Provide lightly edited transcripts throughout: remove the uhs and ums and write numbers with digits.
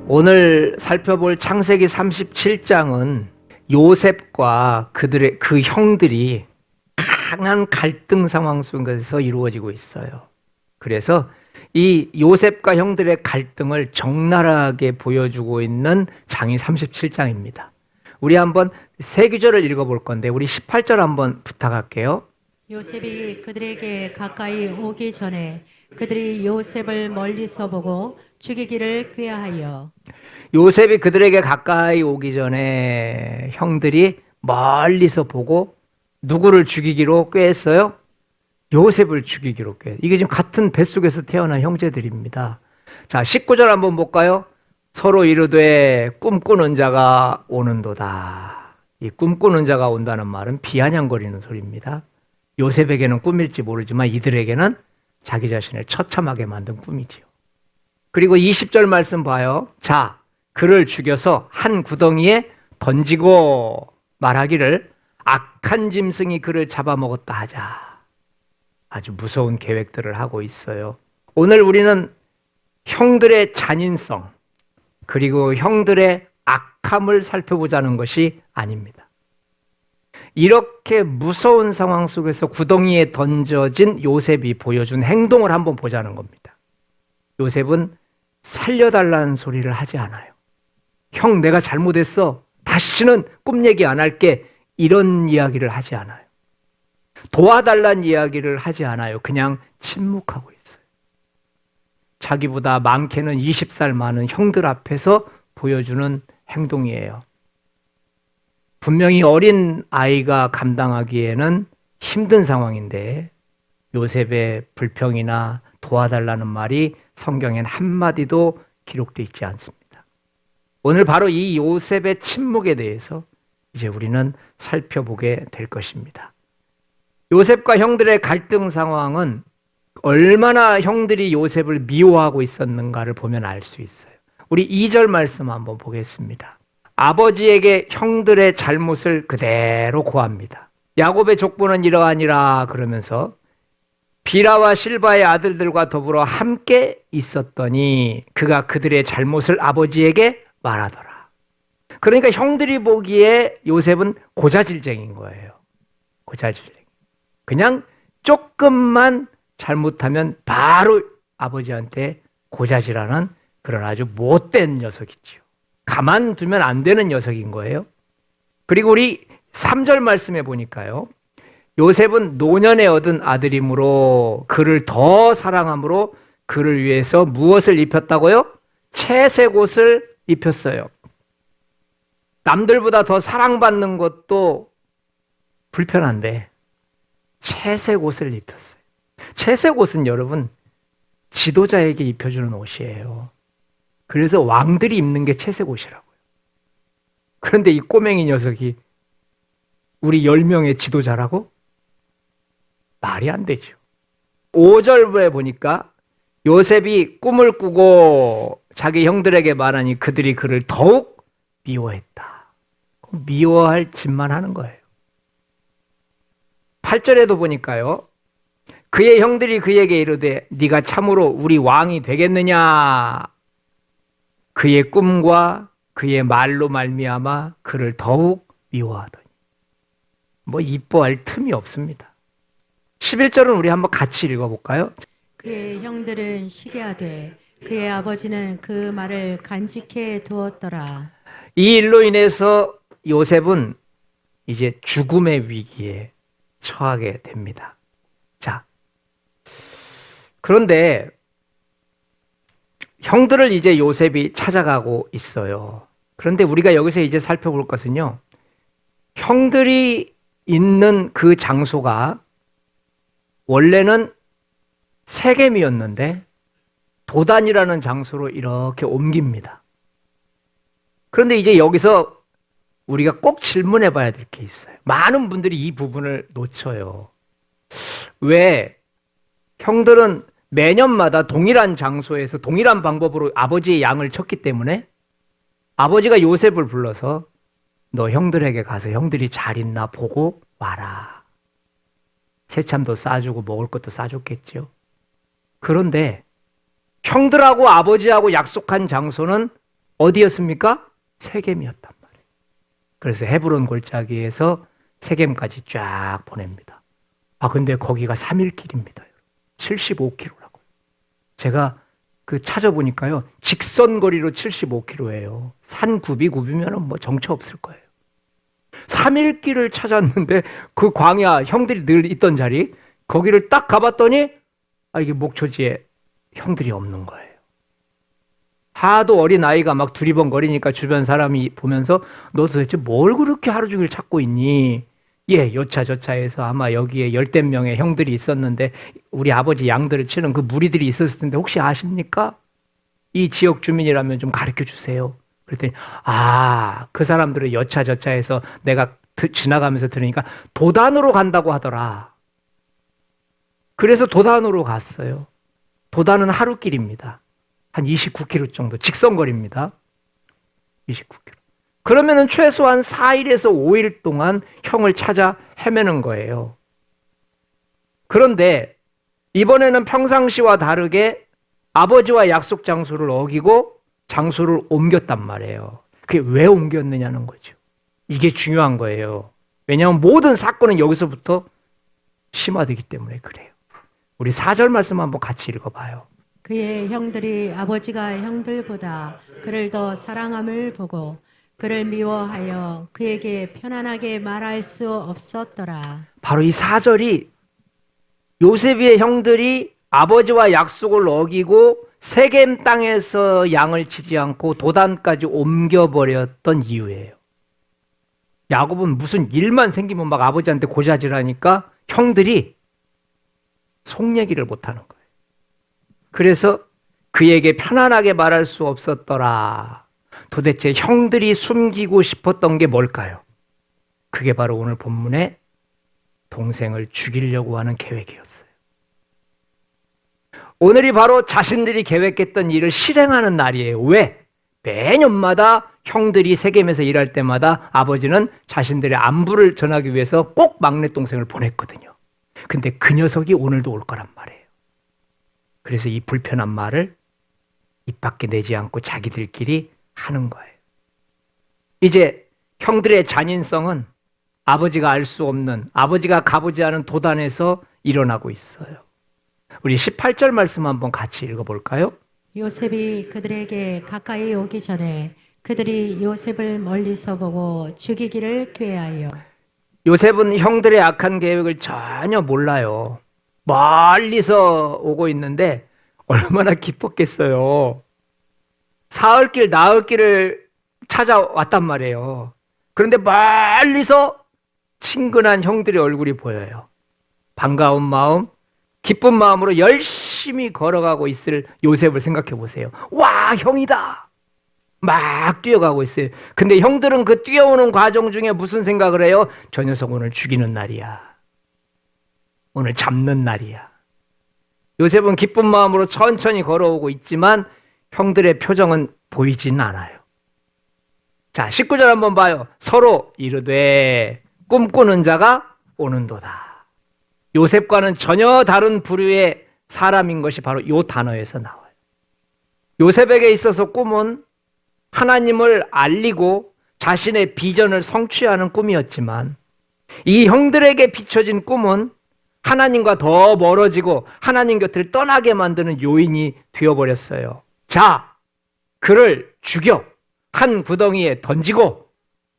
오늘 살펴볼 창세기 37장은 요셉과 그들의 그 형들이 강한 갈등 상황 속에서 이루어지고 있어요. 그래서 이 요셉과 형들의 갈등을 적나라하게 보여주고 있는 장이 37장입니다. 우리 한번 세 구절을 읽어볼 건데 우리 18절 한번 부탁할게요. 요셉이 그들에게 가까이 오기 전에 그들이 요셉을 멀리서 보고 죽이기를 꾀하여 요셉이 그들에게 가까이 오기 전에 형들이 멀리서 보고 누구를 죽이기로 꾀했어요? 요셉을 죽이기로 꾀. 이게 지금 같은 뱃속에서 태어난 형제들입니다. 자, 19절 한번 볼까요? 서로 이르되 꿈꾸는 자가 오는도다. 이 꿈꾸는 자가 온다는 말은 비아냥거리는 소리입니다. 요셉에게는 꿈일지 모르지만 이들에게는 자기 자신을 처참하게 만든 꿈이지요. 그리고 20절 말씀 봐요. 자, 그를 죽여서 한 구덩이에 던지고 말하기를 악한 짐승이 그를 잡아먹었다 하자. 아주 무서운 계획들을 하고 있어요. 오늘 우리는 형들의 잔인성 그리고 형들의 악함을 살펴보자는 것이 아닙니다. 이렇게 무서운 상황 속에서 구덩이에 던져진 요셉이 보여준 행동을 한번 보자는 겁니다. 요셉은 살려달라는 소리를 하지 않아요. 형, 내가 잘못했어. 다시는 꿈 얘기 안 할게. 이런 이야기를 하지 않아요. 도와달라는 이야기를 하지 않아요. 그냥 침묵하고 있어요. 자기보다 많게는 20살 많은 형들 앞에서 보여주는 행동이에요. 분명히 어린 아이가 감당하기에는 힘든 상황인데 요셉의 불평이나 도와달라는 말이 성경엔 한마디도 기록되어 있지 않습니다. 오늘 바로 이 요셉의 침묵에 대해서 이제 우리는 살펴보게 될 것입니다. 요셉과 형들의 갈등 상황은 얼마나 형들이 요셉을 미워하고 있었는가를 보면 알 수 있어요. 우리 2절 말씀 한번 보겠습니다. 아버지에게 형들의 잘못을 그대로 고합니다. 야곱의 족보는 이러하니라 그러면서 비라와 실바의 아들들과 더불어 함께 있었더니 그가 그들의 잘못을 아버지에게 말하더라. 그러니까 형들이 보기에 요셉은 고자질쟁인 거예요. 고자질쟁이. 그냥 조금만 잘못하면 바로 아버지한테 고자질하는 그런 아주 못된 녀석이지요. 가만두면 안 되는 녀석인 거예요. 그리고 우리 3절 말씀에 보니까요. 요셉은 노년에 얻은 아들이므로 그를 더 사랑함으로 그를 위해서 무엇을 입혔다고요? 채색 옷을 입혔어요. 남들보다 더 사랑받는 것도 불편한데 채색 옷을 입혔어요. 채색 옷은 여러분 지도자에게 입혀주는 옷이에요. 그래서 왕들이 입는 게 채색 옷이라고요. 그런데 이 꼬맹이 녀석이 우리 10명의 지도자라고? 말이 안 되죠. 5절에 보니까 요셉이 꿈을 꾸고 자기 형들에게 말하니 그들이 그를 더욱 미워했다. 미워할 짓만 하는 거예요. 8절에도 보니까요. 그의 형들이 그에게 이르되 네가 참으로 우리 왕이 되겠느냐. 그의 꿈과 그의 말로 말미암아 그를 더욱 미워하더니. 뭐 이뻐할 틈이 없습니다. 11절은 우리 한번 같이 읽어볼까요? 그의 형들은 시기하되 그의 아버지는 그 말을 간직해 두었더라. 이 일로 인해서 요셉은 이제 죽음의 위기에 처하게 됩니다. 자, 그런데 형들을 이제 요셉이 찾아가고 있어요. 그런데 우리가 여기서 이제 살펴볼 것은요. 형들이 있는 그 장소가 원래는 세겜이었는데 도단이라는 장소로 이렇게 옮깁니다. 그런데 이제 여기서 우리가 꼭 질문해 봐야 될 게 있어요. 많은 분들이 이 부분을 놓쳐요. 왜 형들은 매년마다 동일한 장소에서 동일한 방법으로 아버지의 양을 쳤기 때문에 아버지가 요셉을 불러서 너 형들에게 가서 형들이 잘 있나 보고 와라. 새참도 싸주고 먹을 것도 싸줬겠죠. 그런데 형들하고 아버지하고 약속한 장소는 어디였습니까? 세겜이었단 말이에요. 그래서 헤브론 골짜기에서 세겜까지 쫙 보냅니다. 근데 거기가 3일 길입니다. 75km라고요. 제가 찾아보니까요, 직선 거리로 75km예요. 산 굽이면 뭐 정처 없을 거예요. 3일 길을 찾았는데 그 광야, 형들이 늘 있던 자리, 거기를 딱 가봤더니 이게 목초지에 형들이 없는 거예요. 하도 어린 아이가 막 두리번거리니까 주변 사람이 보면서 너 도대체 뭘 그렇게 하루 종일 찾고 있니? 요차 저차해서 아마 여기에 10대 명의 형들이 있었는데 우리 아버지 양들을 치는 그 무리들이 있었을 텐데 혹시 아십니까? 이 지역 주민이라면 좀 가르쳐 주세요. 그랬더니 그 사람들을 여차 저차해서 내가 지나가면서 들으니까 도단으로 간다고 하더라. 그래서 도단으로 갔어요. 도단은 하루길입니다. 한 29km 정도 직선거리입니다. 29km. 그러면은 최소한 4일에서 5일 동안 형을 찾아 헤매는 거예요. 그런데 이번에는 평상시와 다르게 아버지와 약속 장소를 어기고 장소를 옮겼단 말이에요. 그게 왜 옮겼느냐는 거죠. 이게 중요한 거예요. 왜냐하면 모든 사건은 여기서부터 심화되기 때문에 그래요. 우리 4절 말씀 한번 같이 읽어봐요. 그의 형들이 아버지가 형들보다 그를 더 사랑함을 보고 그를 미워하여 그에게 편안하게 말할 수 없었더라. 바로 이 4절이 요셉의 형들이 아버지와 약속을 어기고 세겜 땅에서 양을 치지 않고 도단까지 옮겨버렸던 이유예요. 야곱은 무슨 일만 생기면 막 아버지한테 고자질하니까 형들이 속 얘기를 못하는 거예요. 그래서 그에게 편안하게 말할 수 없었더라. 도대체 형들이 숨기고 싶었던 게 뭘까요? 그게 바로 오늘 본문의 동생을 죽이려고 하는 계획이었어요. 오늘이 바로 자신들이 계획했던 일을 실행하는 날이에요. 왜? 매년마다 형들이 세겜에서 일할 때마다 아버지는 자신들의 안부를 전하기 위해서 꼭 막내 동생을 보냈거든요. 근데 그 녀석이 오늘도 올 거란 말이에요. 그래서 이 불편한 말을 입 밖에 내지 않고 자기들끼리 하는 거예요. 이제 형들의 잔인성은 아버지가 알 수 없는, 아버지가 가보지 않은 도단에서 일어나고 있어요. 우리 18절 말씀 한번 같이 읽어볼까요? 요셉이 그들에게 가까이 오기 전에 그들이 요셉을 멀리서 보고 죽이기를 꾀하여. 요셉은 형들의 악한 계획을 전혀 몰라요. 멀리서 오고 있는데 얼마나 기뻤겠어요. 사흘길 나흘길을 찾아왔단 말이에요. 그런데 멀리서 친근한 형들의 얼굴이 보여요. 반가운 마음, 기쁜 마음으로 열심히 걸어가고 있을 요셉을 생각해 보세요. 와, 형이다! 막 뛰어가고 있어요. 근데 형들은 그 뛰어오는 과정 중에 무슨 생각을 해요? 저 녀석 오늘 죽이는 날이야. 오늘 잡는 날이야. 요셉은 기쁜 마음으로 천천히 걸어오고 있지만 형들의 표정은 보이진 않아요. 자, 19절 한번 봐요. 서로 이르되 꿈꾸는 자가 오는도다. 요셉과는 전혀 다른 부류의 사람인 것이 바로 이 단어에서 나와요. 요셉에게 있어서 꿈은 하나님을 알리고 자신의 비전을 성취하는 꿈이었지만 이 형들에게 비춰진 꿈은 하나님과 더 멀어지고 하나님 곁을 떠나게 만드는 요인이 되어버렸어요. 자, 그를 죽여 한 구덩이에 던지고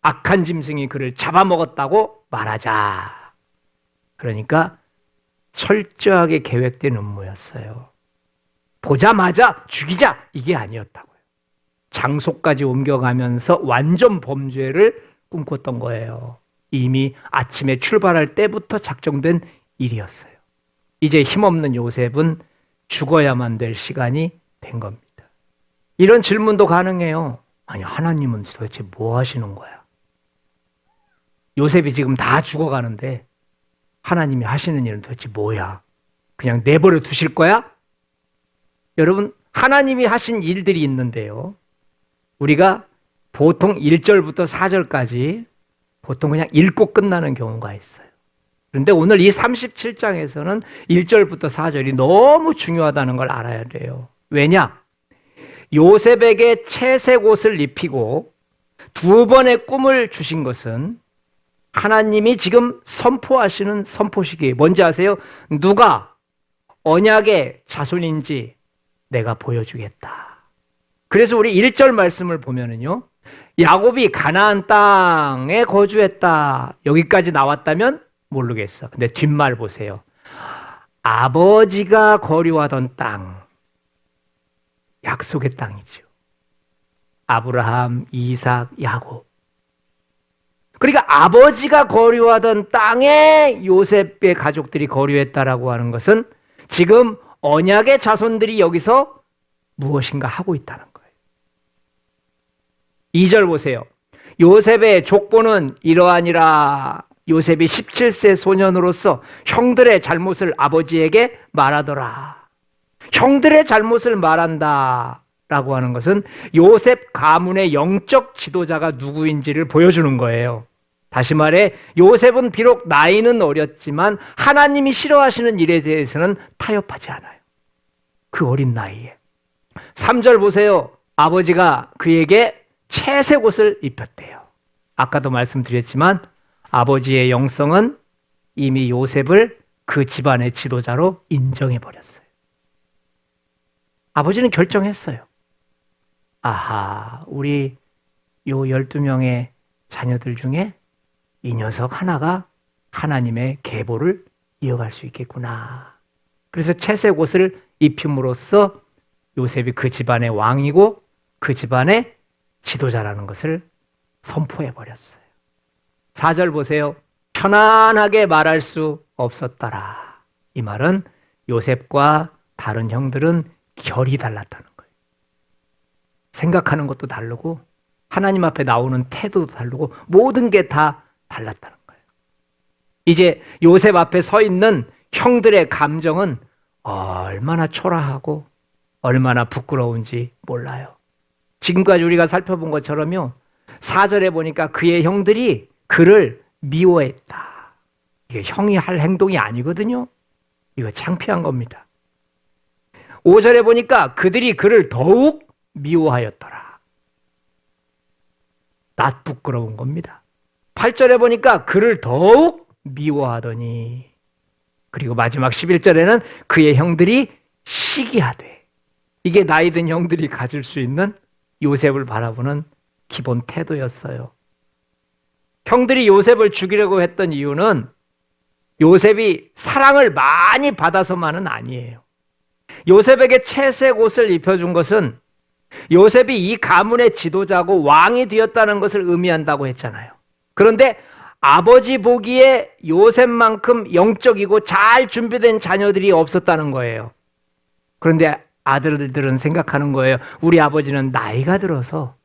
악한 짐승이 그를 잡아먹었다고 말하자. 그러니까 철저하게 계획된 음모였어요. 보자마자 죽이자 이게 아니었다고요. 장소까지 옮겨가면서 완전 범죄를 꿈꿨던 거예요. 이미 아침에 출발할 때부터 작정된 일이었어요. 이제 힘없는 요셉은 죽어야만 될 시간이 된 겁니다. 이런 질문도 가능해요. 아니, 하나님은 도대체 뭐 하시는 거야? 요셉이 지금 다 죽어가는데 하나님이 하시는 일은 도대체 뭐야? 그냥 내버려 두실 거야? 여러분, 하나님이 하신 일들이 있는데요. 우리가 보통 1절부터 4절까지 보통 그냥 읽고 끝나는 경우가 있어요. 그런데 오늘 이 37장에서는 1절부터 4절이 너무 중요하다는 걸 알아야 돼요. 왜냐? 요셉에게 채색 옷을 입히고 두 번의 꿈을 주신 것은 하나님이 지금 선포하시는 선포식이에요. 뭔지 아세요? 누가 언약의 자손인지 내가 보여주겠다. 그래서 우리 1절 말씀을 보면은요, 야곱이 가나안 땅에 거주했다. 여기까지 나왔다면 모르겠어. 근데 뒷말 보세요. 아버지가 거류하던 땅, 약속의 땅이죠. 아브라함, 이삭, 야곱. 그러니까 아버지가 거류하던 땅에 요셉의 가족들이 거류했다라고 하는 것은 지금 언약의 자손들이 여기서 무엇인가 하고 있다는 거예요. 2절 보세요. 요셉의 족보는 이러하니라. 요셉이 17세 소년으로서 형들의 잘못을 아버지에게 말하더라. 형들의 잘못을 말한다 라고 하는 것은 요셉 가문의 영적 지도자가 누구인지를 보여주는 거예요. 다시 말해 요셉은 비록 나이는 어렸지만 하나님이 싫어하시는 일에 대해서는 타협하지 않아요. 그 어린 나이에. 3절 보세요. 아버지가 그에게 채색 옷을 입혔대요. 아까도 말씀드렸지만 아버지의 영성은 이미 요셉을 그 집안의 지도자로 인정해버렸어요. 아버지는 결정했어요. 아하, 우리 요 12명의 자녀들 중에 이 녀석 하나가 하나님의 계보를 이어갈 수 있겠구나. 그래서 채색 옷을 입힘으로써 요셉이 그 집안의 왕이고 그 집안의 지도자라는 것을 선포해버렸어요. 4절 보세요. 편안하게 말할 수 없었더라. 이 말은 요셉과 다른 형들은 결이 달랐다는 거예요. 생각하는 것도 다르고 하나님 앞에 나오는 태도도 다르고 모든 게 다 달랐다는 거예요. 이제 요셉 앞에 서 있는 형들의 감정은 얼마나 초라하고 얼마나 부끄러운지 몰라요. 지금까지 우리가 살펴본 것처럼요. 4절에 보니까 그의 형들이 그를 미워했다. 이게 형이 할 행동이 아니거든요. 이거 창피한 겁니다. 5절에 보니까 그들이 그를 더욱 미워하였더라. 낯 부끄러운 겁니다. 8절에 보니까 그를 더욱 미워하더니, 그리고 마지막 11절에는 그의 형들이 시기하되. 이게 나이 든 형들이 가질 수 있는 요셉을 바라보는 기본 태도였어요. 형들이 요셉을 죽이려고 했던 이유는 요셉이 사랑을 많이 받아서만은 아니에요. 요셉에게 채색 옷을 입혀준 것은 요셉이 이 가문의 지도자고 왕이 되었다는 것을 의미한다고 했잖아요. 그런데 아버지 보기에 요셉만큼 영적이고 잘 준비된 자녀들이 없었다는 거예요. 그런데 아들들은 생각하는 거예요. 우리 아버지는 나이가 들어서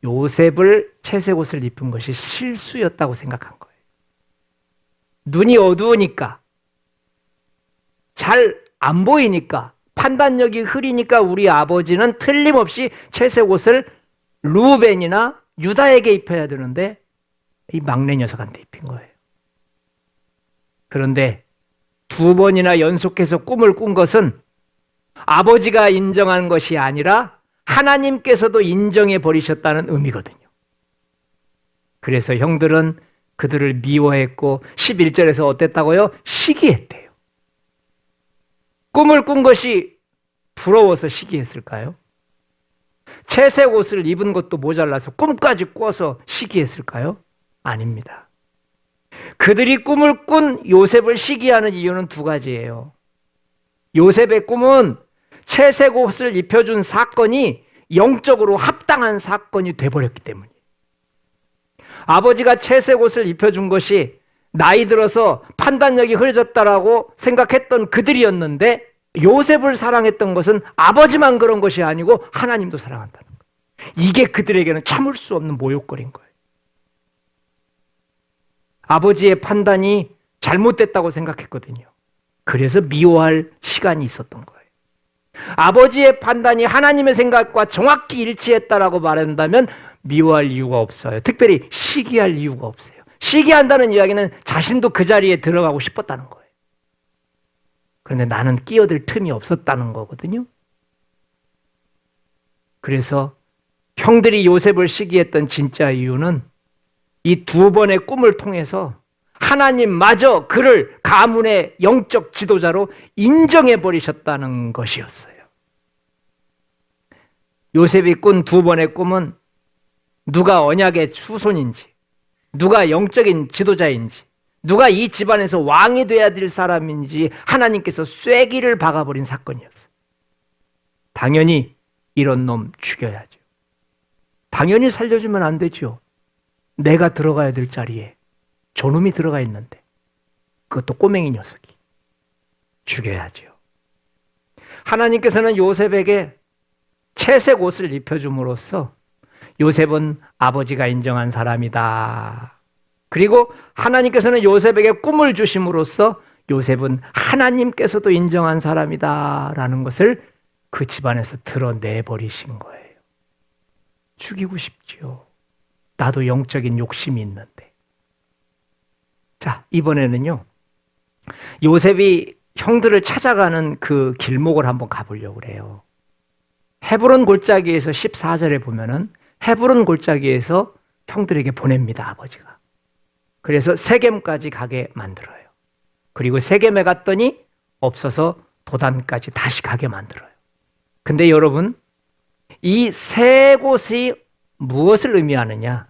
요셉을 채색 옷을 입힌 것이 실수였다고 생각한 거예요. 눈이 어두우니까, 잘 안 보이니까, 판단력이 흐리니까 우리 아버지는 틀림없이 채색 옷을 루벤이나 유다에게 입혀야 되는데 이 막내 녀석한테 입힌 거예요. 그런데 두 번이나 연속해서 꿈을 꾼 것은 아버지가 인정한 것이 아니라 하나님께서도 인정해 버리셨다는 의미거든요. 그래서 형들은 그들을 미워했고 11절에서 어땠다고요? 시기했대요. 꿈을 꾼 것이 부러워서 시기했을까요? 채색 옷을 입은 것도 모자라서 꿈까지 꿔서 시기했을까요? 아닙니다. 그들이 꿈을 꾼 요셉을 시기하는 이유는 두 가지예요. 요셉의 꿈은 채색 옷을 입혀준 사건이 영적으로 합당한 사건이 돼버렸기 때문이에요. 아버지가 채색 옷을 입혀준 것이 나이 들어서 판단력이 흐려졌다라고 생각했던 그들이었는데 요셉을 사랑했던 것은 아버지만 그런 것이 아니고 하나님도 사랑한다는 거예요. 이게 그들에게는 참을 수 없는 모욕거리인 거예요. 아버지의 판단이 잘못됐다고 생각했거든요. 그래서 미워할 시간이 있었던 거예요. 아버지의 판단이 하나님의 생각과 정확히 일치했다라고 말한다면 미워할 이유가 없어요. 특별히 시기할 이유가 없어요. 시기한다는 이야기는 자신도 그 자리에 들어가고 싶었다는 거예요. 그런데 나는 끼어들 틈이 없었다는 거거든요. 그래서 형들이 요셉을 시기했던 진짜 이유는 이 두 번의 꿈을 통해서 하나님마저 그를 가문의 영적 지도자로 인정해 버리셨다는 것이었어요. 요셉이 꾼 두 번의 꿈은 누가 언약의 후손인지, 누가 영적인 지도자인지, 누가 이 집안에서 왕이 돼야 될 사람인지 하나님께서 쐐기를 박아버린 사건이었어요. 당연히 이런 놈 죽여야죠. 당연히 살려주면 안 되죠. 내가 들어가야 될 자리에 저놈이 들어가 있는데, 그것도 꼬맹이 녀석이. 죽여야죠. 하나님께서는 요셉에게 채색 옷을 입혀줌으로써 요셉은 아버지가 인정한 사람이다. 그리고 하나님께서는 요셉에게 꿈을 주심으로써 요셉은 하나님께서도 인정한 사람이다 라는 것을 그 집안에서 드러내버리신 거예요. 죽이고 싶지요. 나도 영적인 욕심이 있는데. 자, 이번에는요, 요셉이 형들을 찾아가는 그 길목을 한번 가보려고 그래요. 헤브론 골짜기에서 14절에 보면은 헤브론 골짜기에서 형들에게 보냅니다, 아버지가. 그래서 세겜까지 가게 만들어요. 그리고 세겜에 갔더니 없어서 도단까지 다시 가게 만들어요. 근데 여러분, 이 세 곳이 무엇을 의미하느냐?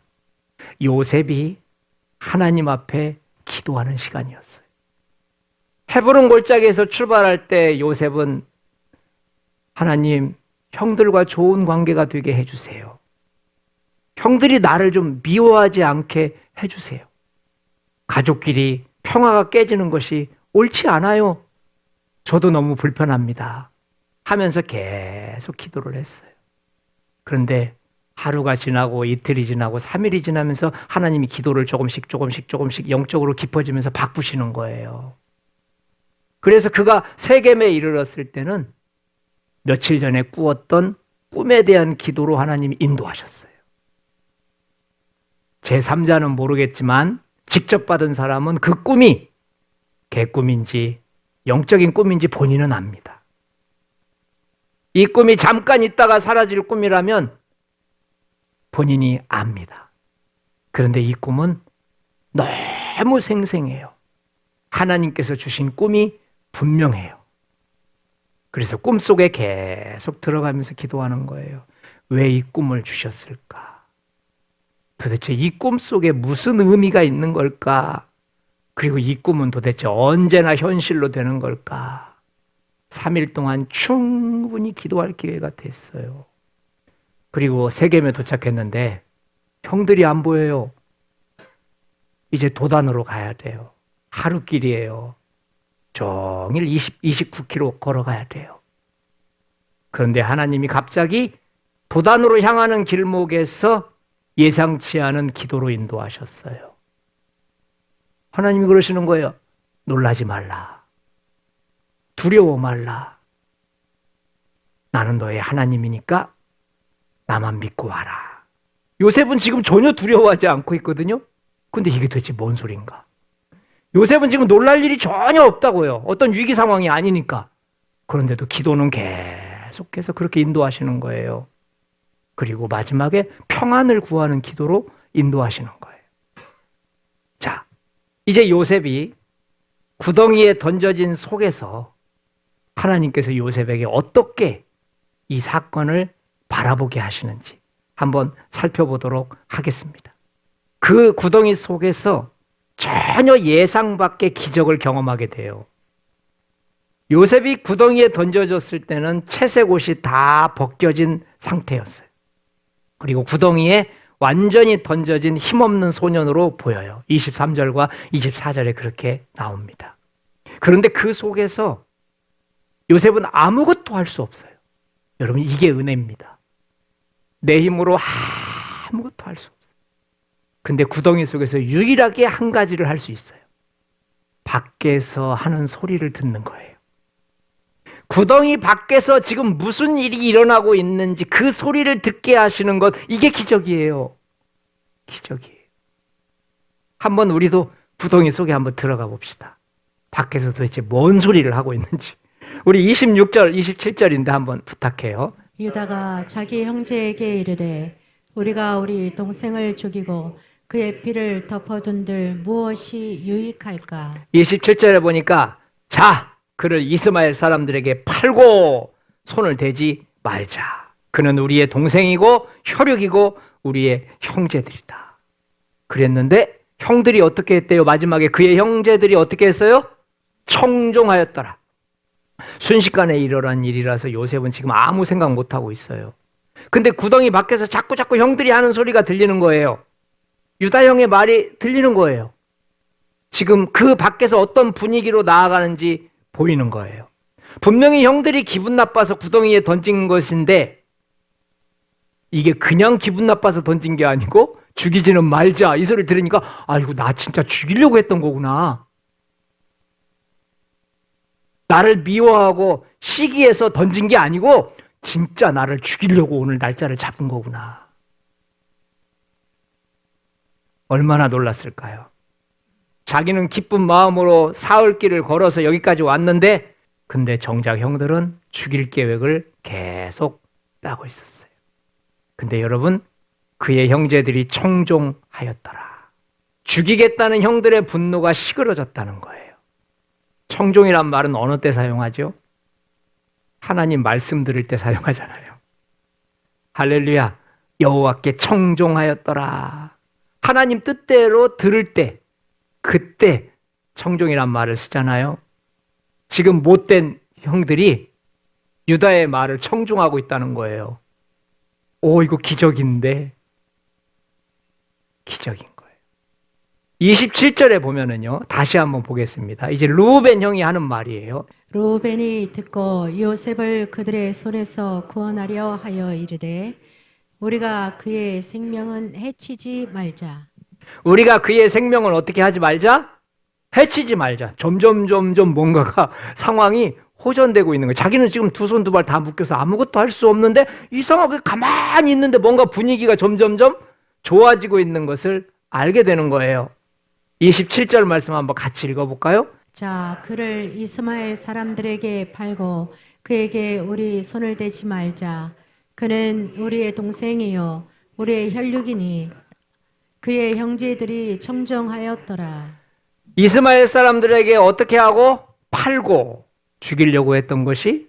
요셉이 하나님 앞에 기도하는 시간이었어요. 헤브론 골짜기에서 출발할 때 요셉은 하나님, 형들과 좋은 관계가 되게 해주세요. 형들이 나를 좀 미워하지 않게 해주세요. 가족끼리 평화가 깨지는 것이 옳지 않아요. 저도 너무 불편합니다. 하면서 계속 기도를 했어요. 그런데 하루가 지나고 이틀이 지나고 3일이 지나면서 하나님이 기도를 조금씩 영적으로 깊어지면서 바꾸시는 거예요. 그래서 그가 세겜에 이르렀을 때는 며칠 전에 꾸었던 꿈에 대한 기도로 하나님이 인도하셨어요. 제3자는 모르겠지만 직접 받은 사람은 그 꿈이 개꿈인지 영적인 꿈인지 본인은 압니다. 이 꿈이 잠깐 있다가 사라질 꿈이라면 본인이 압니다. 그런데 이 꿈은 너무 생생해요. 하나님께서 주신 꿈이 분명해요. 그래서 꿈속에 계속 들어가면서 기도하는 거예요. 왜 이 꿈을 주셨을까? 도대체 이 꿈속에 무슨 의미가 있는 걸까? 그리고 이 꿈은 도대체 언제나 현실로 되는 걸까? 3일 동안 충분히 기도할 기회가 됐어요. 그리고 세겜에 도착했는데 형들이 안 보여요. 이제 도단으로 가야 돼요. 하루길이에요. 종일 29km 걸어가야 돼요. 그런데 하나님이 갑자기 도단으로 향하는 길목에서 예상치 않은 기도로 인도하셨어요. 하나님이 그러시는 거예요. 놀라지 말라. 두려워 말라. 나는 너의 하나님이니까 나만 믿고 와라. 요셉은 지금 전혀 두려워하지 않고 있거든요. 근데 이게 도대체 뭔 소린가? 요셉은 지금 놀랄 일이 전혀 없다고요. 어떤 위기 상황이 아니니까. 그런데도 기도는 계속해서 그렇게 인도하시는 거예요. 그리고 마지막에 평안을 구하는 기도로 인도하시는 거예요. 자, 이제 요셉이 구덩이에 던져진 속에서 하나님께서 요셉에게 어떻게 이 사건을 바라보게 하시는지 한번 살펴보도록 하겠습니다. 그 구덩이 속에서 전혀 예상 밖의 기적을 경험하게 돼요. 요셉이 구덩이에 던져졌을 때는 채색 옷이 다 벗겨진 상태였어요. 그리고 구덩이에 완전히 던져진 힘없는 소년으로 보여요. 23절과 24절에 그렇게 나옵니다. 그런데 그 속에서 요셉은 아무것도 할 수 없어요. 여러분, 이게 은혜입니다. 내 힘으로 아무것도 할 수 없어요. 근데 구덩이 속에서 유일하게 한 가지를 할 수 있어요. 밖에서 하는 소리를 듣는 거예요. 구덩이 밖에서 지금 무슨 일이 일어나고 있는지 그 소리를 듣게 하시는 것, 이게 기적이에요. 기적이에요. 한번 우리도 구덩이 속에 한번 들어가 봅시다. 밖에서 도대체 뭔 소리를 하고 있는지. 우리 26절, 27절인데 한번 부탁해요. 유다가 자기 형제에게 이르되 우리가 우리 동생을 죽이고 그의 피를 덮어준들 무엇이 유익할까? 27절에 보니까 자, 그를 이스마엘 사람들에게 팔고 손을 대지 말자. 그는 우리의 동생이고 혈육이고 우리의 형제들이다. 그랬는데 형들이 어떻게 했대요? 마지막에 그의 형제들이 어떻게 했어요? 청종하였더라. 순식간에 일어난 일이라서 요셉은 지금 아무 생각 못하고 있어요. 근데 구덩이 밖에서 자꾸 형들이 하는 소리가 들리는 거예요. 유다 형의 말이 들리는 거예요. 지금 그 밖에서 어떤 분위기로 나아가는지 보이는 거예요. 분명히 형들이 기분 나빠서 구덩이에 던진 것인데 이게 그냥 기분 나빠서 던진 게 아니고 죽이지는 말자 이 소리를 들으니까 아이고 나 진짜 죽이려고 했던 거구나. 나를 미워하고 시기해서 던진 게 아니고 진짜 나를 죽이려고 오늘 날짜를 잡은 거구나. 얼마나 놀랐을까요? 자기는 기쁜 마음으로 사흘길을 걸어서 여기까지 왔는데 근데 정작 형들은 죽일 계획을 계속 짜고 있었어요. 근데 여러분 그의 형제들이 청종하였더라. 죽이겠다는 형들의 분노가 시끄러졌다는 거예요. 청종이란 말은 어느 때 사용하죠? 하나님 말씀 들을 때 사용하잖아요. 할렐루야. 여호와께 청종하였더라. 하나님 뜻대로 들을 때 그때 청종이란 말을 쓰잖아요. 지금 못된 형들이 유다의 말을 청종하고 있다는 거예요. 오, 이거 기적인데. 기적인 거예요. 27절에 보면은요. 다시 한번 보겠습니다. 이제 루벤 형이 하는 말이에요. 루벤이 듣고 요셉을 그들의 손에서 구원하려 하여 이르되 우리가 그의 생명은 해치지 말자. 우리가 그의 생명을 어떻게 하지 말자? 해치지 말자. 점점 뭔가가 상황이 호전되고 있는 거예요. 자기는 지금 두 손 두 발 다 묶여서 아무것도 할 수 없는데 이상하게 가만히 있는데 뭔가 분위기가 점점점 좋아지고 있는 것을 알게 되는 거예요. 27절 말씀 한번 같이 읽어볼까요? 자, 그를 이스마엘 사람들에게 팔고 그에게 우리 손을 대지 말자. 그는 우리의 동생이요 우리의 혈육이니 그의 형제들이 청종하였더라. 이스마엘 사람들에게 어떻게 하고 팔고 죽이려고 했던 것이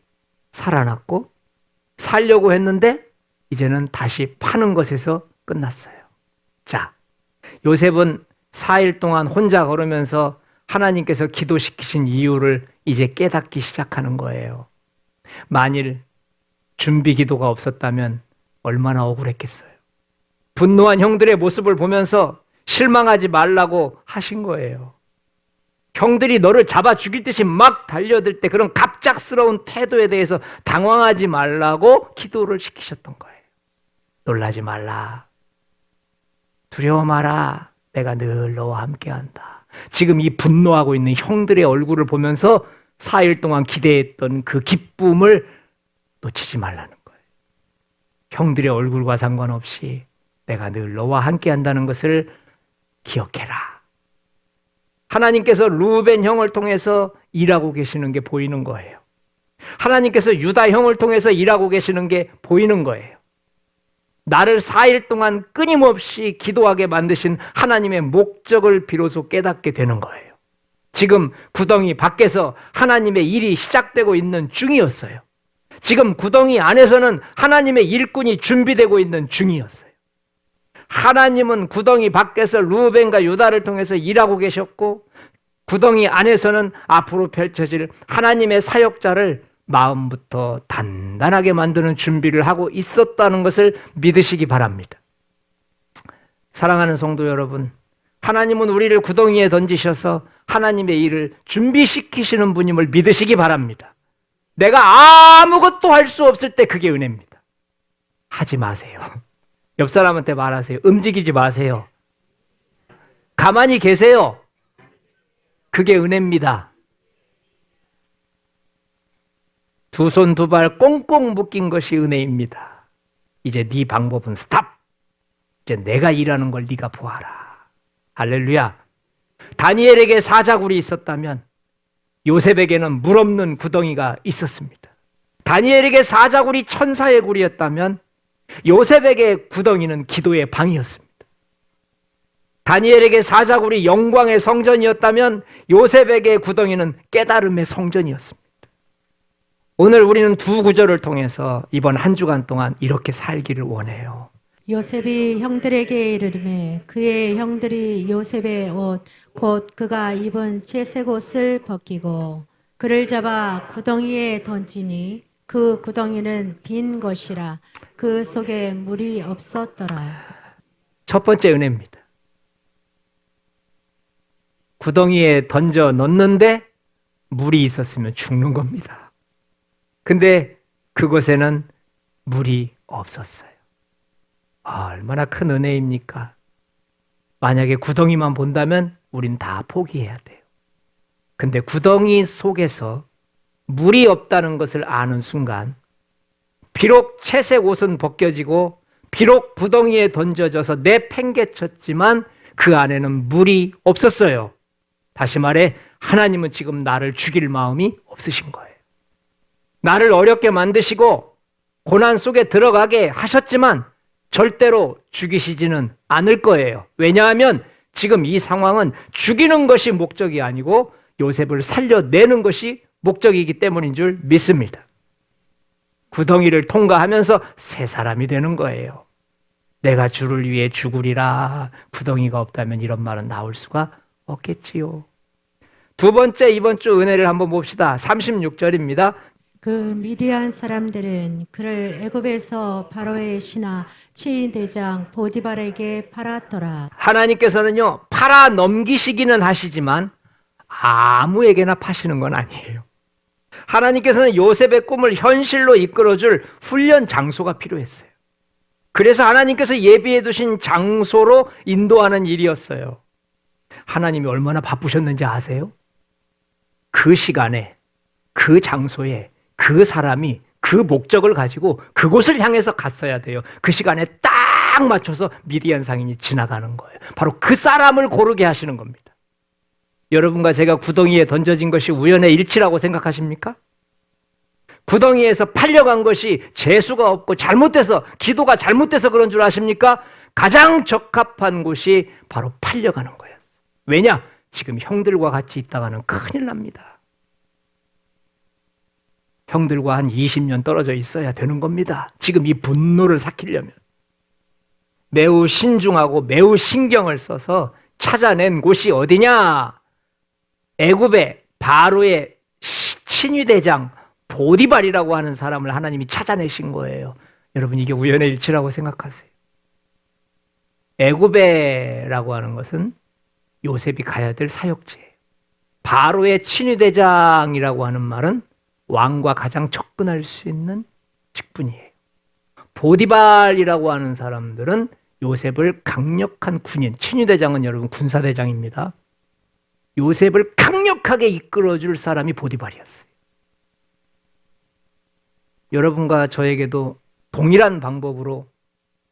살아났고 살려고 했는데 이제는 다시 파는 것에서 끝났어요. 자, 요셉은 4일 동안 혼자 걸으면서 하나님께서 기도시키신 이유를 이제 깨닫기 시작하는 거예요. 만일 준비 기도가 없었다면 얼마나 억울했겠어요. 분노한 형들의 모습을 보면서 실망하지 말라고 하신 거예요. 형들이 너를 잡아 죽일 듯이 막 달려들 때 그런 갑작스러운 태도에 대해서 당황하지 말라고 기도를 시키셨던 거예요. 놀라지 말라. 두려워 마라. 내가 늘 너와 함께한다. 지금 이 분노하고 있는 형들의 얼굴을 보면서 4일 동안 기대했던 그 기쁨을 놓치지 말라는 거예요. 형들의 얼굴과 상관없이 내가 늘 너와 함께한다는 것을 기억해라. 하나님께서 루벤 형을 통해서 일하고 계시는 게 보이는 거예요. 하나님께서 유다 형을 통해서 일하고 계시는 게 보이는 거예요. 나를 4일 동안 끊임없이 기도하게 만드신 하나님의 목적을 비로소 깨닫게 되는 거예요. 지금 구덩이 밖에서 하나님의 일이 시작되고 있는 중이었어요. 지금 구덩이 안에서는 하나님의 일꾼이 준비되고 있는 중이었어요. 하나님은 구덩이 밖에서 루벤과 유다를 통해서 일하고 계셨고 구덩이 안에서는 앞으로 펼쳐질 하나님의 사역자를 마음부터 단단하게 만드는 준비를 하고 있었다는 것을 믿으시기 바랍니다. 사랑하는 성도 여러분, 하나님은 우리를 구덩이에 던지셔서 하나님의 일을 준비시키시는 분임을 믿으시기 바랍니다. 내가 아무것도 할 수 없을 때 그게 은혜입니다. 하지 마세요. 옆 사람한테 말하세요. 움직이지 마세요. 가만히 계세요. 그게 은혜입니다. 두 손 두 발 꽁꽁 묶인 것이 은혜입니다. 이제 네 방법은 스탑. 이제 내가 일하는 걸 네가 보아라. 할렐루야. 다니엘에게 사자굴이 있었다면 요셉에게는 물 없는 구덩이가 있었습니다. 다니엘에게 사자굴이 천사의 굴이었다면 요셉에게 구덩이는 기도의 방이었습니다. 다니엘에게 사자굴이 영광의 성전이었다면 요셉에게 구덩이는 깨달음의 성전이었습니다. 오늘 우리는 두 구절을 통해서 이번 한 주간 동안 이렇게 살기를 원해요. 요셉이 형들에게 이르되 그의 형들이 요셉의 옷 곧 그가 입은 채색 옷을 벗기고 그를 잡아 구덩이에 던지니 그 구덩이는 빈 것이라 그 속에 물이 없었더라. 첫 번째 은혜입니다. 구덩이에 던져 넣는데 물이 있었으면 죽는 겁니다. 근데 그곳에는 물이 없었어요. 얼마나 큰 은혜입니까? 만약에 구덩이만 본다면 우린 다 포기해야 돼요. 근데 구덩이 속에서 물이 없다는 것을 아는 순간 비록 채색 옷은 벗겨지고 비록 구덩이에 던져져서 내팽개쳤지만 그 안에는 물이 없었어요. 다시 말해 하나님은 지금 나를 죽일 마음이 없으신 거예요. 나를 어렵게 만드시고 고난 속에 들어가게 하셨지만 절대로 죽이시지는 않을 거예요. 왜냐하면 지금 이 상황은 죽이는 것이 목적이 아니고 요셉을 살려내는 것이 목적이기 때문인 줄 믿습니다. 구덩이를 통과하면서 새 사람이 되는 거예요. 내가 주를 위해 죽으리라. 구덩이가 없다면 이런 말은 나올 수가 없겠지요. 두 번째 이번 주 은혜를 한번 봅시다. 36절입니다. 그 미디안 사람들은 그를 애굽에서 바로의 신하 치인대장 보디발에게 팔았더라. 하나님께서는요, 팔아 넘기시기는 하시지만 아무에게나 파시는 건 아니에요. 하나님께서는 요셉의 꿈을 현실로 이끌어줄 훈련 장소가 필요했어요. 그래서 하나님께서 예비해 두신 장소로 인도하는 일이었어요. 하나님이 얼마나 바쁘셨는지 아세요? 그 시간에, 그 장소에 그 사람이 그 목적을 가지고 그곳을 향해서 갔어야 돼요. 그 시간에 딱 맞춰서 미디안 상인이 지나가는 거예요. 바로 그 사람을 고르게 하시는 겁니다. 여러분과 제가 구덩이에 던져진 것이 우연의 일치라고 생각하십니까? 구덩이에서 팔려간 것이 재수가 없고 잘못돼서 기도가 잘못돼서 그런 줄 아십니까? 가장 적합한 곳이 바로 팔려가는 거였어요. 왜냐? 지금 형들과 같이 있다가는 큰일 납니다. 형들과 한 20년 떨어져 있어야 되는 겁니다. 지금 이 분노를 삭히려면. 매우 신중하고 매우 신경을 써서 찾아낸 곳이 어디냐? 애굽의 바로의 친위대장 보디발이라고 하는 사람을 하나님이 찾아내신 거예요. 여러분 이게 우연의 일치라고 생각하세요? 애굽에라고 하는 것은 요셉이 가야 될 사역지예요. 바로의 친위대장이라고 하는 말은 왕과 가장 접근할 수 있는 직분이에요. 보디발이라고 하는 사람들은 요셉을 강력한 군인, 친위대장은 여러분 군사대장입니다. 요셉을 강력하게 이끌어줄 사람이 보디발이었어요. 여러분과 저에게도 동일한 방법으로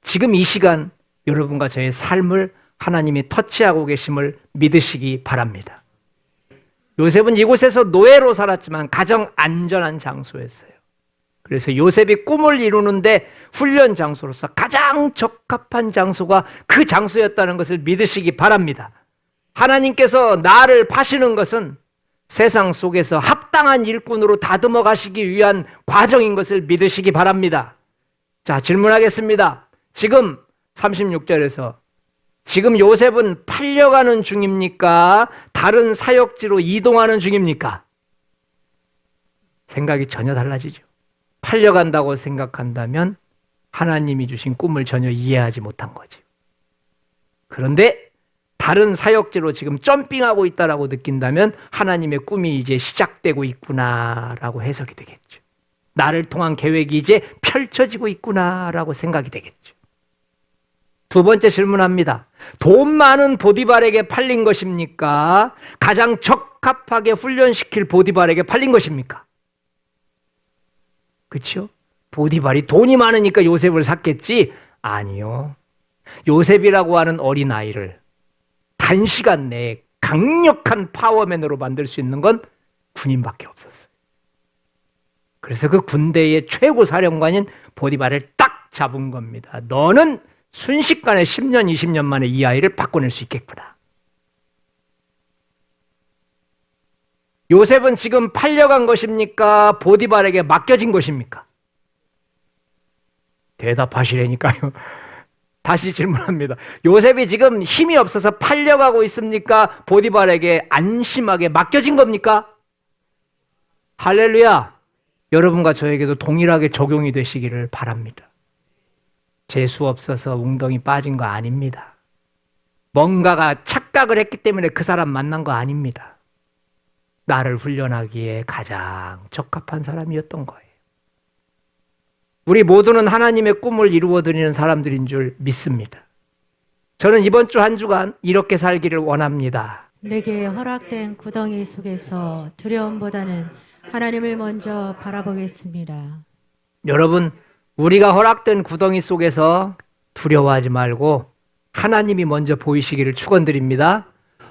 지금 이 시간 여러분과 저의 삶을 하나님이 터치하고 계심을 믿으시기 바랍니다. 요셉은 이곳에서 노예로 살았지만 가장 안전한 장소였어요. 그래서 요셉이 꿈을 이루는데 훈련 장소로서 가장 적합한 장소가 그 장소였다는 것을 믿으시기 바랍니다. 하나님께서 나를 파시는 것은 세상 속에서 합당한 일꾼으로 다듬어 가시기 위한 과정인 것을 믿으시기 바랍니다. 자, 질문하겠습니다. 지금 36절에서 지금 요셉은 팔려가는 중입니까? 다른 사역지로 이동하는 중입니까? 생각이 전혀 달라지죠. 팔려간다고 생각한다면 하나님이 주신 꿈을 전혀 이해하지 못한 거죠. 그런데 다른 사역지로 지금 점핑하고 있다라고 느낀다면 하나님의 꿈이 이제 시작되고 있구나라고 해석이 되겠죠. 나를 통한 계획이 이제 펼쳐지고 있구나라고 생각이 되겠죠. 두 번째 질문합니다. 돈 많은 보디발에게 팔린 것입니까? 가장 적합하게 훈련시킬 보디발에게 팔린 것입니까? 그렇죠? 보디발이 돈이 많으니까 요셉을 샀겠지? 아니요. 요셉이라고 하는 어린아이를 단시간 내에 강력한 파워맨으로 만들 수 있는 건 군인밖에 없었어요. 그래서 그 군대의 최고 사령관인 보디발을 딱 잡은 겁니다. 너는 순식간에 10년, 20년 만에 이 아이를 바꿔낼 수 있겠구나. 요셉은 지금 팔려간 것입니까? 보디발에게 맡겨진 것입니까? 대답하시라니까요. 다시 질문합니다. 요셉이 지금 힘이 없어서 팔려가고 있습니까? 보디발에게 안심하게 맡겨진 겁니까? 할렐루야. 여러분과 저에게도 동일하게 적용이 되시기를 바랍니다. 재수 없어서 웅덩이 빠진 거 아닙니다. 뭔가가 착각을 했기 때문에 그 사람 만난 거 아닙니다. 나를 훈련하기에 가장 적합한 사람이었던 거예요. 우리 모두는 하나님의 꿈을 이루어드리는 사람들인 줄 믿습니다. 저는 이번 주 한 주간 이렇게 살기를 원합니다. 내게 허락된 구덩이 속에서 두려움보다는 하나님을 먼저 바라보겠습니다. 여러분, 우리가 허락된 구덩이 속에서 두려워하지 말고 하나님이 먼저 보이시기를 축원드립니다.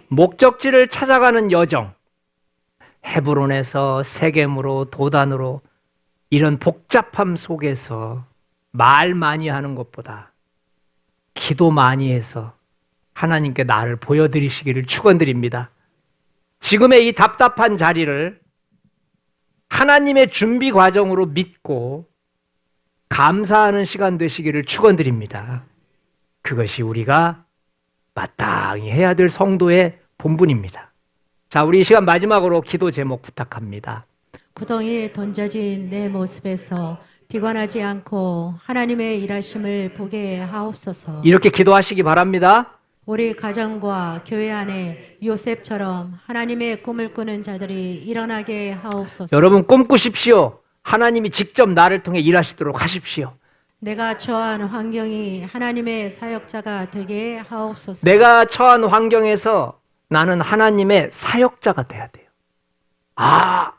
목적지를 찾아가는 여정, 헤브론에서 세겜으로 도단으로 이런 복잡함 속에서 말 많이 하는 것보다 기도 많이 해서 하나님께 나를 보여드리시기를 축원드립니다. 지금의 이 답답한 자리를 하나님의 준비 과정으로 믿고 감사하는 시간 되시기를 축원드립니다. 그것이 우리가 마땅히 해야 될 성도의 본분입니다. 자, 우리 이 시간 마지막으로 기도 제목 부탁합니다. 구덩이에 던져진 내 모습에서 비관하지 않고 하나님의 일하심을 보게 하옵소서. 이렇게 기도하시기 바랍니다. 우리 가정과 교회 안에 요셉처럼 하나님의 꿈을 꾸는 자들이 일어나게 하옵소서. 여러분 꿈꾸십시오. 하나님이 직접 나를 통해 일하시도록 하십시오. 내가 처한 환경이 하나님의 사역자가 되게 하옵소서. 내가 처한 환경에서 나는 하나님의 사역자가 돼야 돼요. 아,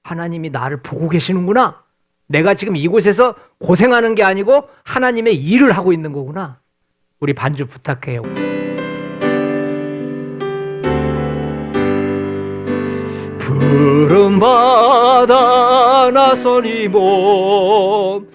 하나님이 나를 보고 계시는구나. 내가 지금 이곳에서 고생하는 게 아니고 하나님의 일을 하고 있는 거구나. 우리 반주 부탁해요. 푸른 바다 나서니 몸